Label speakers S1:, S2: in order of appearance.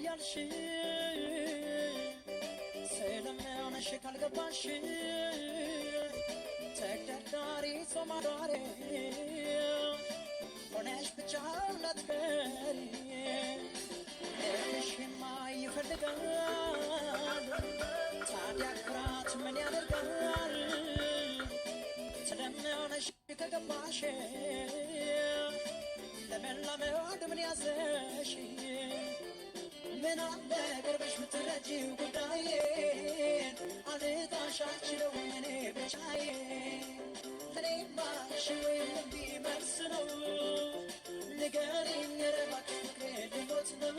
S1: ያልሽ ስለምንሽ ካልገባሽ ተደርዳሪ ሶማዳሪ ሆነሽ ብቻ እንዳትቀሪ እሽማ ይፈልጋል ታዲያ ኩራት ምን ያደርጋል ስለምንሽ ከገባሽ ለመላመድ ምን ያዘሽ ምን አለ ቅርብሽ ምትረጂው ጉዳዬን አልጣሻችለው እኔ ብቻዬን እኔማ እሺ ወይም እምቢ መልስ ነው ንገሪኝ ኧረ እባክሽ ፍቅሬ ልሞት ነው